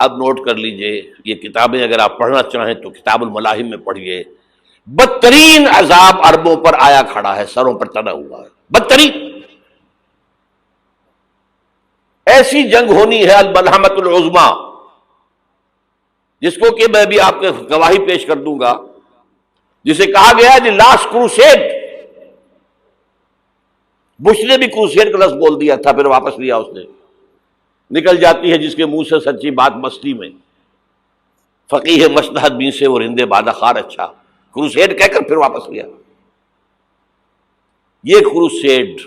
اب نوٹ کر لیجئے، یہ کتابیں اگر آپ پڑھنا چاہیں تو کتاب الملاحم میں پڑھیے. بدترین عذاب عربوں پر آیا کھڑا ہے، سروں پر چڑھا ہوا ہے، بدترین. ایسی جنگ ہونی ہے الملحمۃ العظمیٰ، جس کو کہ میں بھی آپ کے گواہی پیش کر دوں گا، جسے کہا گیا ہے لاسٹ کروسیڈ. بش نے بھی کروسیڈ کا لفظ بول دیا تھا، پھر واپس لیا اس نے. نکل جاتی ہے جس کے منہ سے سچی بات مستی میں، فقیہ مصلحت بین سے وہ رندے بادہ خار اچھا، کروسیڈ کہہ کر پھر واپس لیا. یہ کروسیڈ،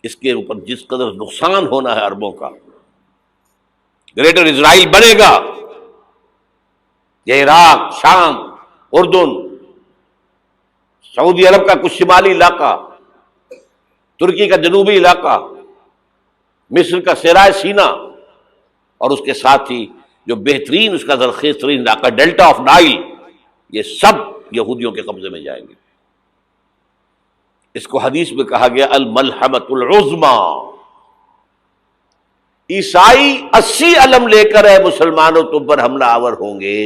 اس کے اوپر جس قدر نقصان ہونا ہے عربوں کا، گریٹر اسرائیل بنے گا، یہ عراق، شام، اردن، سعودی عرب کا کچھ شمالی علاقہ، ترکی کا جنوبی علاقہ، مصر کا صحرائے سینا، اور اس کے ساتھ ہی جو بہترین اس کا زرخیز ترین علاقہ ڈیلٹا آف نائل، یہ سب یہودیوں کے قبضے میں جائیں گے. اس کو حدیث میں کہا گیا الملحمۃ العظمیٰ. عیسائی 80 علم لے کر ہے مسلمانوں تم پر حملہ آور ہوں گے،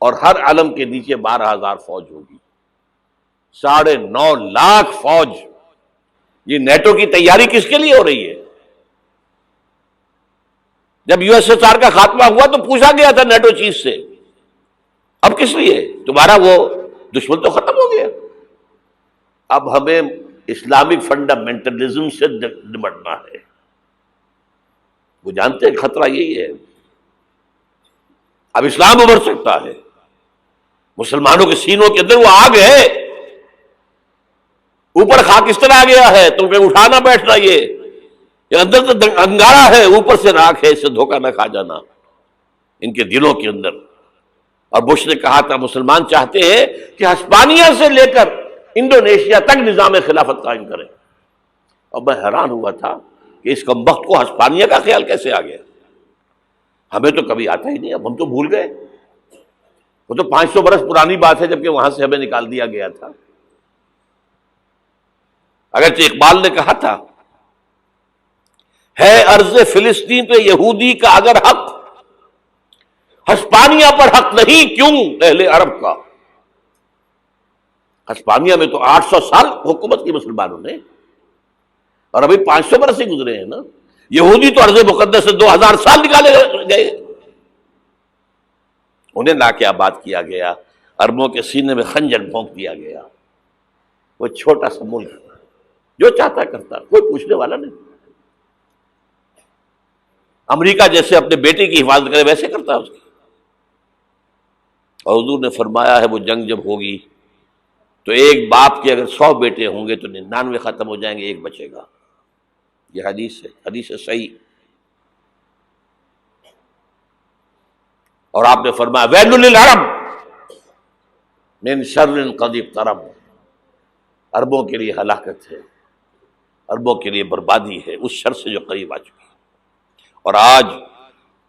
اور ہر علم کے نیچے 12,000 فوج ہوگی، 9.5 لاکھ فوج. یہ نیٹو کی تیاری کس کے لیے ہو رہی ہے؟ جب یو ایس ایس آر کا خاتمہ ہوا تو پوچھا گیا تھا نیٹو چیف سے، اب کس لیے؟ تمہارا وہ دشمن تو ختم ہو گیا، اب ہمیں اسلامک فنڈامنٹلزم سے نمٹنا ہے. وہ جانتے ہیں خطرہ یہی ہے، اب اسلام ابھر سکتا ہے. مسلمانوں کے سینوں کے اندر وہ آگ ہے، اوپر خاکستر آ گیا ہے، تم پہ اٹھانا بیٹھنا، یہ اندر تو انگارہ ہے، اوپر سے راکھ ہے، اس سے دھوکہ نہ کھا جانا ان کے دلوں کے اندر. اور بش نے کہا تھا مسلمان چاہتے ہیں کہ ہسپانیہ سے لے کر انڈونیشیا تک نظام خلافت قائم کریں. اور میں حیران ہوا تھا کہ اس کمبخت کو ہسپانیہ کا خیال کیسے آ گیا؟ ہمیں تو کبھی آتا ہی نہیں، اب ہم تو بھول گئے. وہ تو 500 برس پرانی بات ہے، جبکہ وہاں سے ہمیں نکال دیا گیا تھا. اگرچہ اقبال نے کہا تھا ہے ارض فلسطین پہ یہودی کا اگر حق، ہسپانیہ پر حق نہیں کیوں اہل عرب کا. ہسپانیہ میں تو 800 سال حکومت کی مسلمانوں نے، اور ابھی 500 برس ہی گزرے ہیں نا. یہودی تو ارض مقدس سے 2000 سال نکالے گئے. انہیں لا کے آباد کیا گیا، عربوں کے سینے میں خنجر بھونک دیا گیا. وہ چھوٹا سا ملک جو چاہتا کرتا، کوئی پوچھنے والا نہیں. امریکہ جیسے اپنے بیٹے کی حفاظت کرے ویسے کرتا ہے اس کی. اور حضور نے فرمایا ہے وہ جنگ جب ہوگی تو ایک باپ کے اگر 100 بیٹے ہوں گے تو 99 ختم ہو جائیں گے، ایک بچے گا. یہ حدیث ہے، حدیث ہے صحیح. اور آپ نے فرمایا ویل للعرب من شر قد اقترب، عربوں کے لیے ہلاکت ہے، عربوں کے لیے بربادی ہے اس شر سے جو قریب آ چکی ہے. اور آج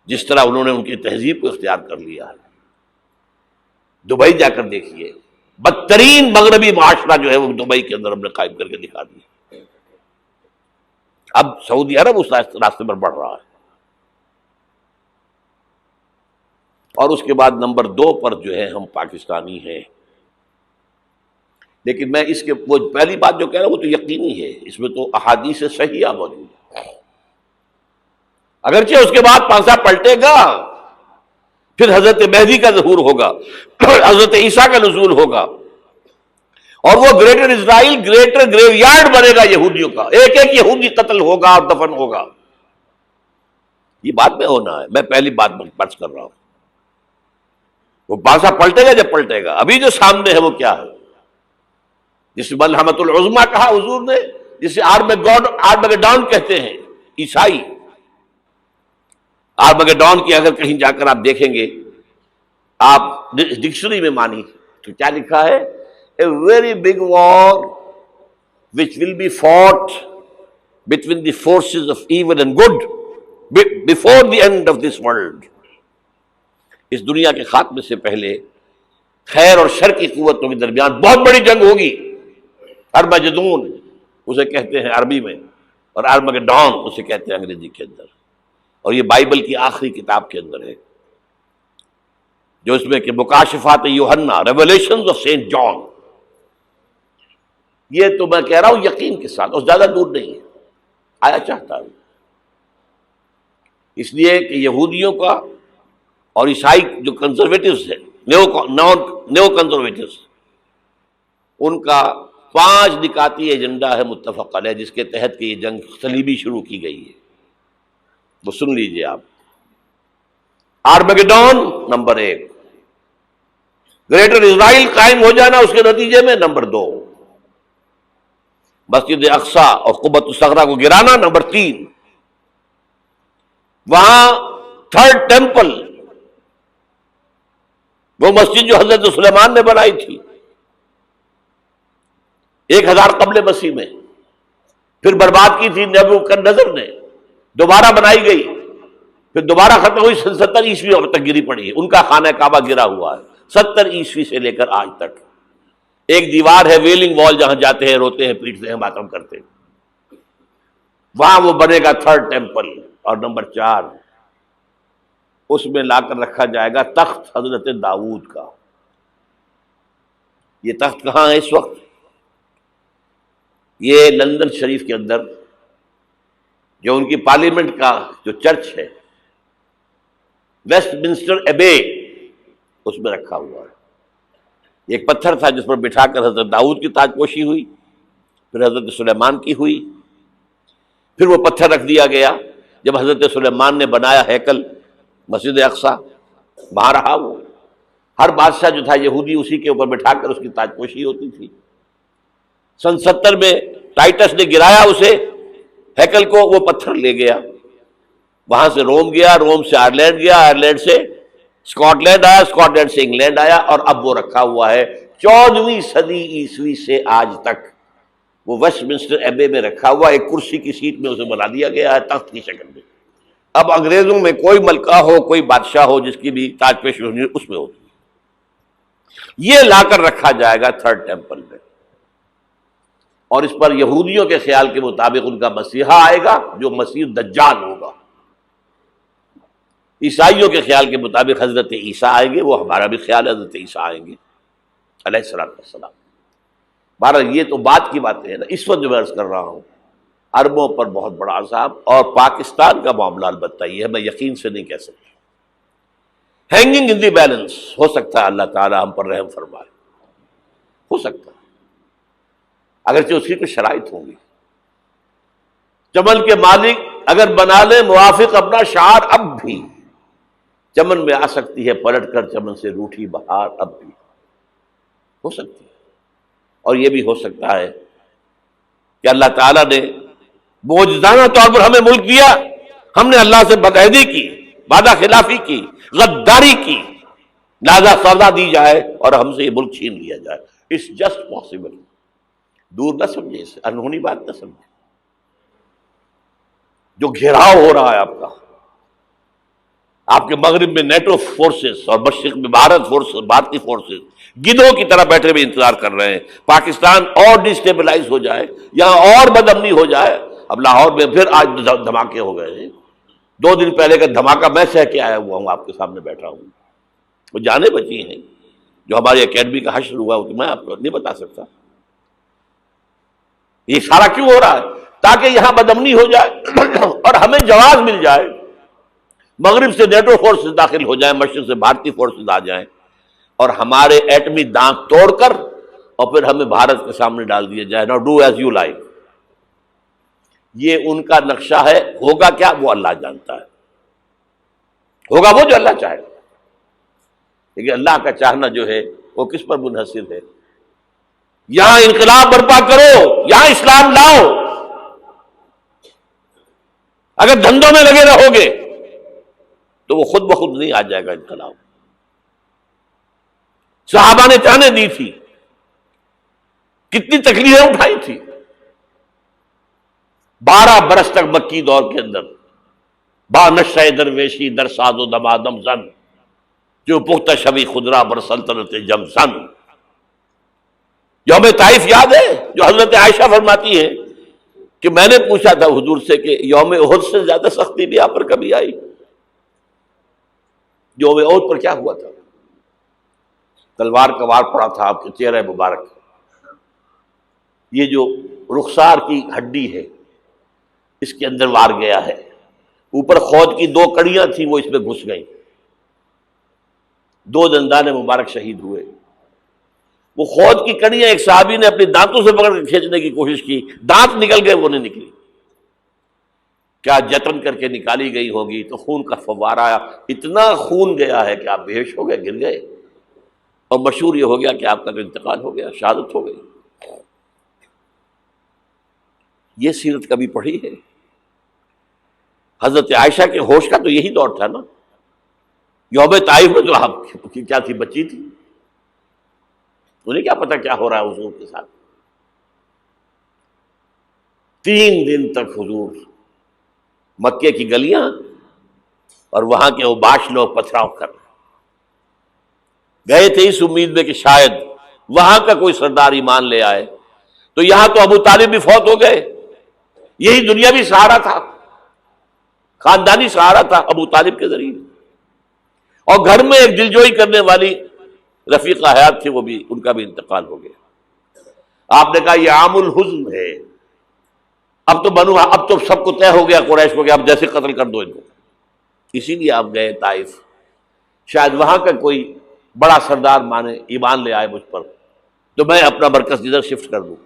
جس طرح انہوں نے ان کی تہذیب کو اختیار کر لیا ہے، دبئی جا کر دیکھیے، بدترین مغربی معاشرہ جو ہے وہ دبئی کے اندر ہم نے قائم کر کے دکھا دیا. اب سعودی عرب اس راستے پر بڑھ رہا ہے. اور اس کے بعد نمبر 2 پر جو ہے ہم پاکستانی ہیں. لیکن میں اس کے وہ پہلی بات جو کہہ رہا ہوں وہ تو یقینی ہے، اس میں تو احادیث صحیحہ موجود ہے. اگرچہ اس کے بعد پانسا پلٹے گا، پھر حضرت مہدی کا ظہور ہوگا، حضرت عیسیٰ کا نزول ہوگا، اور وہ گریٹر اسرائیل گریٹر گریو یارڈ بنے گا یہودیوں کا. ایک ایک یہودی قتل ہوگا اور دفن ہوگا. یہ بات میں ہونا ہے، میں پہلی بات بچ کر رہا ہوں. وہ پانسا پلٹے گا جب پلٹے گا. ابھی جو سامنے ہے وہ کیا ہے؟ جس ملحمۃ العظمیٰ کہا حضور نے، جسے آرمگیڈون کہتے ہیں عیسائی. آرمگیڈون کی اگر کہیں جا کر آپ دیکھیں گے، آپ ڈکشنری میں مانی تو کیا لکھا ہے؟ A very big war which will be fought between the forces of evil and good before the end of this world. اس دنیا کے خاتمے سے پہلے خیر اور شر کی قوتوں کے درمیان بہت بڑی جنگ ہوگی. ارمجدون اسے کہتے ہیں عربی میں، اور آرمگیڈون اسے کہتے ہیں انگریزی کے اندر. اور یہ بائبل کی آخری کتاب کے اندر ہے، جو اس میں کہ مکاشفات یوحنا، ریولیشنز آف سینٹ جان. یہ تو میں کہہ رہا ہوں یقین کے ساتھ، اور زیادہ دور نہیں ہے، آیا چاہتا ہوں. اس لیے کہ یہودیوں کا اور عیسائی جو کنزرویٹوز ہیں، نیو کنزرویٹوز، ان کا 5 نکاتی ایجنڈا ہے متفق علیہ، جس کے تحت کہ یہ جنگ صلیبی شروع کی گئی ہے. وہ سن لیجئے آپ. آرمیگیڈون نمبر 1، گریٹر اسرائیل قائم ہو جانا اس کے نتیجے میں نمبر 2، مسجد اقصی اور قبۃ الصغریٰ کو گرانا نمبر 3، وہاں تھرڈ ٹیمپل، وہ مسجد جو حضرت سلیمان نے بنائی تھی 1000 قبل مسیح میں، پھر برباد کی تھی نبوکدنضر نے، دوبارہ بنائی گئی، پھر دوبارہ ختم ہوئی 70 عیسوی تک گری پڑی ہے. ان کا خانہ کعبہ گرا ہوا ہے 70 عیسوی سے لے کر آج تک. ایک دیوار ہے ویلنگ وال، جہاں جاتے ہیں، روتے ہیں، پیٹتے ہیں، ماتم کرتے ہیں، وہاں وہ بنے گا تھرڈ ٹیمپل. اور نمبر 4، اس میں لا کر رکھا جائے گا تخت حضرت داؤد کا. یہ تخت کہاں ہے اس وقت؟ یہ لندن شریف کے اندر، جو ان کی پارلیمنٹ کا جو چرچ ہے، ویسٹ منسٹر ایبے، اس میں رکھا ہوا ہے. ایک پتھر تھا جس پر بٹھا کر حضرت داؤد کی تاج پوشی ہوئی، پھر حضرت سلیمان کی ہوئی، پھر وہ پتھر رکھ دیا گیا جب حضرت سلیمان نے بنایا ہیکل مسجد اقصی، وہاں رہا وہ. ہر بادشاہ جو تھا یہودی اسی کے اوپر بٹھا کر اس کی تاج پوشی ہوتی تھی. سن 70 میں ٹائٹس نے گرایا اسے، ہیکل کو، وہ پتھر لے گیا، وہاں سے روم گیا، روم سے آئرلینڈ گیا، آئرلینڈ سے اسکاٹ لینڈ آیا، اسکاٹ لینڈ سے انگلینڈ آیا، اور اب وہ رکھا ہوا ہے 14ویں صدی عیسوی سے آج تک. وہ ویسٹ منسٹر ایبے میں رکھا ہوا، ایک کرسی کی سیٹ میں اسے بنا دیا گیا ہے تخت کی شکل میں. اب انگریزوں میں کوئی ملکہ ہو، کوئی بادشاہ ہو جس کی بھی تاج پوشی ہونی اس میں ہوتی. یہ لا کر رکھا جائے گا تھرڈ ٹیمپل میں، اور اس پر یہودیوں کے خیال کے مطابق ان کا مسیحا آئے گا جو مسیح دجال ہوگا. عیسائیوں کے خیال کے مطابق حضرت عیسیٰ آئیں گے، وہ ہمارا بھی خیال ہے حضرت عیسیٰ آئیں گے علیہ السلام. بہرحال یہ تو بات کی باتیں ہیں نا. اس وقت جو میں عرض کر رہا ہوں، عربوں پر بہت بڑا عذاب، اور پاکستان کا معاملہ البتہ یہ ہے، میں یقین سے نہیں کہہ سکتا. ہینگنگ ان دی بیلنس، ہو سکتا ہے اللہ تعالیٰ ہم پر رحم فرمائے، ہو سکتا ہے، اگرچہ اس کی کچھ شرائط ہوں گی. چمن کے مالک اگر بنا لے موافق اپنا شعار، اب بھی چمن میں آ سکتی ہے پلٹ کر چمن سے روٹھی بہار، اب بھی ہو سکتی ہے. اور یہ بھی ہو سکتا ہے کہ اللہ تعالیٰ نے معجزانہ طور پر ہمیں ملک دیا، ہم نے اللہ سے بدعہدی کی، وعدہ خلافی کی، غداری کی، لہذا سزا دی جائے اور ہم سے یہ ملک چھین لیا جائے. It's just possible. دور نہ سمجھے اسے، انہونی بات نہ سمجھے. جو گھیراؤ ہو رہا ہے آپ کے مغرب میں نیٹو فورسز اور مشرق میں بھارتی فورسز گدھوں کی طرح بیٹھے ہوئے انتظار کر رہے ہیں پاکستان اور ڈسٹیبلائز ہو جائے، یہاں اور بدامنی ہو جائے. اب لاہور میں پھر آج دھماکے ہو گئے ہیں. 2 دن پہلے کا دھماکہ میں سہ کے آیا ہوا ہوں، آپ کے سامنے بیٹھا ہوں. وہ جانیں بچی ہیں جو ہماری اکیڈمی کا حشر ہوا، میں آپ کو نہیں بتا سکتا. یہ سارا کیوں ہو رہا ہے؟ تاکہ یہاں بدامنی ہو جائے اور ہمیں جواز مل جائے. مغرب سے نیٹو فورسز داخل ہو جائیں، مشرق سے بھارتی فورسز آ جائیں، اور ہمارے ایٹمی دانت توڑ کر اور پھر ہمیں بھارت کے سامنے ڈال دیا جائے. نو ڈو ایز یو لائک. یہ ان کا نقشہ ہے. ہوگا کیا وہ اللہ جانتا ہے. ہوگا وہ جو اللہ چاہے. لیکن اللہ کا چاہنا جو ہے وہ کس پر منحصر ہے؟ یہاں انقلاب برپا کرو، یہاں اسلام لاؤ. اگر دھندوں میں لگے رہو گے تو وہ خود بخود نہیں آ جائے گا انقلاب. صحابہ نے جانیں دی تھی، کتنی تکلیفیں اٹھائی تھی. 12 برس تک مکی دور کے اندر با نشہ درویشی در ساز و دمادم زن، جو پختہ شبی خدرا بر سلطنت جم زن. یوم طائف یاد ہے جو حضرت عائشہ فرماتی ہے کہ میں نے پوچھا تھا حضور سے کہ یوم احد سے زیادہ سختی بھی آپ پر کبھی آئی؟ یوم احد پر کیا ہوا تھا؟ تلوار کا وار پڑا تھا آپ کے چہرہ مبارک، یہ جو رخسار کی ہڈی ہے اس کے اندر وار گیا ہے، اوپر خود کی 2 کڑیاں تھیں وہ اس میں گھس گئیں، 2 دندان مبارک شہید ہوئے۔ وہ خود کی کڑیاں ایک صحابی نے اپنے دانتوں سے پکڑ کے کھینچنے کی کوشش کی، دانت نکل گئے، وہ نہیں نکلی، کیا جتن کر کے نکالی گئی ہوگی تو خون کا فوارہ آیا، اتنا خون گیا ہے کہ آپ بے ہوش ہو گئے، گر گئے، اور مشہور یہ ہو گیا کہ آپ کا تو انتقال ہو گیا، شہادت ہو گئی۔ یہ سیرت کبھی پڑھی ہے؟ حضرت عائشہ کے ہوش کا تو یہی دور تھا نا، یوم طائف میں تو آپ کی کیا تھی، بچی تھی، انہیں کیا پتا کیا ہو رہا ہے حضور کے ساتھ۔ 3 دن تک حضور مکے کی گلیاں اور وہاں کے اوباش لوگ پتھراؤ کر رہے گئے تھے اس امید میں کہ شاید وہاں کا کوئی سردار ایمان لے آئے، تو یہاں تو ابو طالب بھی فوت ہو گئے، یہی دنیاوی سہارا تھا، خاندانی سہارا تھا ابو طالب کے ذریعے، اور گھر میں ایک دلجوئی کرنے والی رفیقہ حیات تھی، وہ بھی، ان کا بھی انتقال ہو گیا۔ آپ نے کہا یہ عام الحزن ہے، اب تو سب کو طے ہو گیا قریش کو کہ آپ جیسے قتل کر دو ان کو، اسی لیے آپ گئے طائف، شاید وہاں کا کوئی بڑا سردار مانے، ایمان لے آئے مجھ پر، تو میں اپنا مرکز ادھر شفٹ کر دوں۔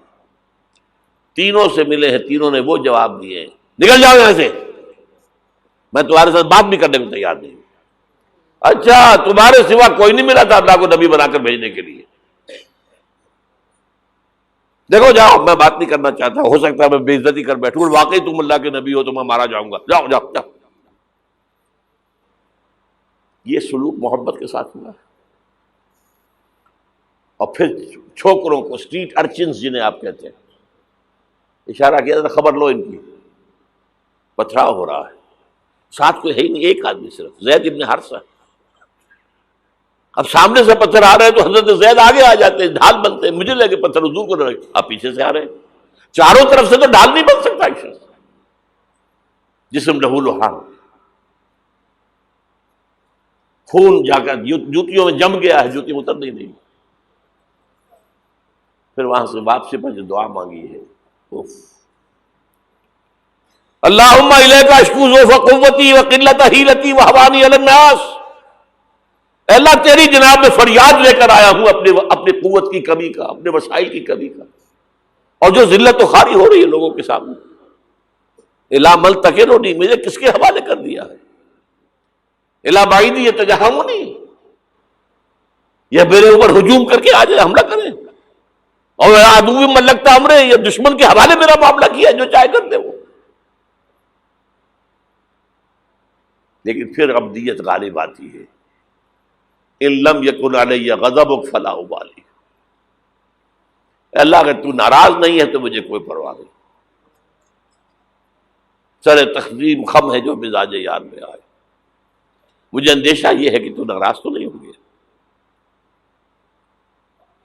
تینوں سے ملے ہیں، تینوں نے وہ جواب دیے ہیں، نکل جاؤ یہاں سے، میں تمہارے ساتھ بات بھی کرنے کو تیار نہیں۔ اچھا، تمہارے سوا کوئی نہیں ملا تھا اللہ کو نبی بنا کر بھیجنے کے لیے؟ دیکھو جاؤ، میں بات نہیں کرنا چاہتا، ہو سکتا ہے میں بے عزتی کر بیٹھوں، واقعی تم اللہ کے نبی ہو تو میں مارا جاؤں گا، جاؤ جاؤ جاؤ۔ یہ سلوک محبت کے ساتھ ہوا ہے۔ اور پھر چھوکروں کو، اسٹریٹ ارچنز جنہیں آپ کہتے ہیں، اشارہ کیا تھا، خبر لو ان کی، پتھراؤ ہو رہا ہے، ساتھ کوئی ہے ہی نہیں، ایک آدمی صرف، زید ابن حارثہ۔ اب سامنے سے پتھر آ رہے ہیں تو حضرت زید آگے آ جاتے ہیں، ڈھال بنتے ہیں، مجھے لگے پتھر حضور کو رہے، آپ پیچھے سے آ رہے ہیں، چاروں طرف سے تو ڈھال نہیں بن سکتا ایک شخص، جسم لہو لہان، خون جا کر جوتیوں میں جم گیا ہے، جوتی اتر نہیں رہی۔ پھر وہاں سے واپسی پر جو دعا مانگی ہے، اللہم الیک اشکو ضعف قوتی وقلت حیلتی وہوانی علی الناس، اے اللہ تیری جناب میں فریاد لے کر آیا ہوں اپنے قوت کی کمی کا، اپنے وسائل کی کمی کا، اور جو ذلت و خواری ہو رہی ہے لوگوں کے سامنے، الا ملتکرنی، مجھے کس کے حوالے کر دیا ہے، الا بعیدی یتجہمنی، یہ میرے اوپر ہجوم کر کے آ جائے، حملہ کریں، اور عدو من لگتا امرے، یہ دشمن کے حوالے میرا معاملہ کیا، جو چاہے کر دے وہ۔ لیکن پھر عبدیت غالب آتی ہے، ان لم یکن علی غضبک فلا ابالی، اللہ اگر تو ناراض نہیں ہے تو مجھے کوئی پرواہ نہیں، سر تقسیم خم ہے جو مزاج یار میں آئے، مجھے اندیشہ یہ ہے کہ تو ناراض تو نہیں ہوگی۔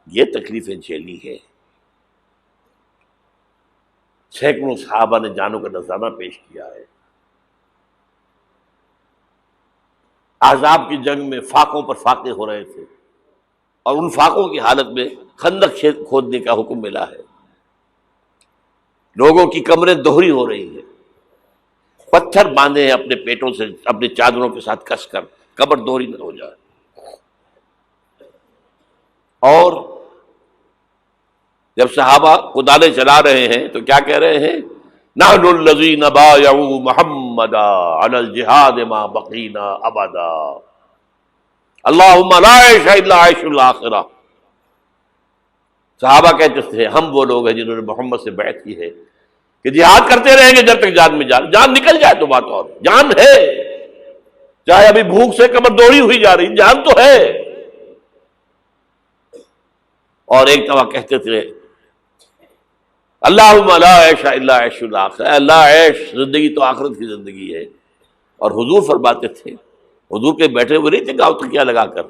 یہ تکلیفیں جھیلی ہے، سینکڑوں صحابہ نے جانوں کا نذرانہ پیش کیا ہے، احزاب کی جنگ میں فاقوں پر فاقے ہو رہے تھے، اور ان فاقوں کی حالت میں خندق کھودنے کا حکم ملا ہے، لوگوں کی کمریں دوہری ہو رہی ہیں، پتھر باندھے ہیں اپنے پیٹوں سے، اپنے چادروں کے ساتھ کس کر، قبر دوہری نہ ہو جائے۔ اور جب صحابہ کدالیں چلا رہے ہیں تو کیا کہہ رہے ہیں؟ نحن الذین بایعوا محمدا علی الجہاد ما بقینا ابدا، اللہم لا عیش الا عیش الاخرہ۔ صحابہ کہتے تھے ہم وہ لوگ ہیں جنہوں نے محمد سے بیعت کی ہے کہ جہاد کرتے رہیں گے جب تک جان میں جان نکل جائے تو بات، اور جان ہے، چاہے ابھی بھوک سے کمر دوڑی ہوئی جا رہی، جان تو ہے۔ اور ایک دفعہ کہتے تھے اللہم لا عیش الا عیش الاخرہ، اے اللہ عیش، زندگی تو آخرت کی زندگی ہے۔ اور حضور فرماتے تھے، حضور کے بیٹھے ہوئے نہیں تھے گاؤں تکیہ لگا کر،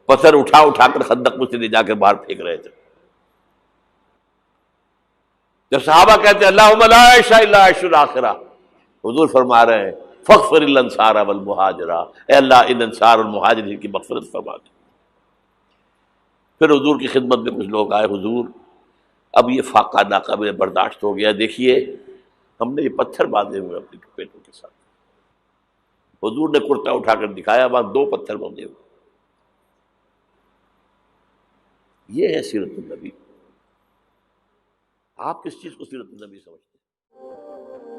پتھر اٹھا کر خندق میں سے لے جا کر باہر پھینک رہے تھے۔ جب صحابہ کہتے ہیں اللہم لا عیش الا عیش الاخرہ، حضور فرما رہے ہیں فاغفر للانصار والمہاجرہ، اے اللہ ان انصار اور مہاجرین کی مغفرت فرما دے۔ پھر حضور کی خدمت میں کچھ لوگ آئے، حضور اب یہ فاقہ ناقابل برداشت ہو گیا، دیکھیے ہم نے یہ پتھر باندھے ہوئے اپنے پیٹوں کے ساتھ۔ حضور نے کرتا اٹھا کر دکھایا، وہاں 2 پتھر باندھے ہوئے۔ یہ ہے سیرت النبی۔ آپ کس چیز کو سیرت النبی سمجھتے ہیں؟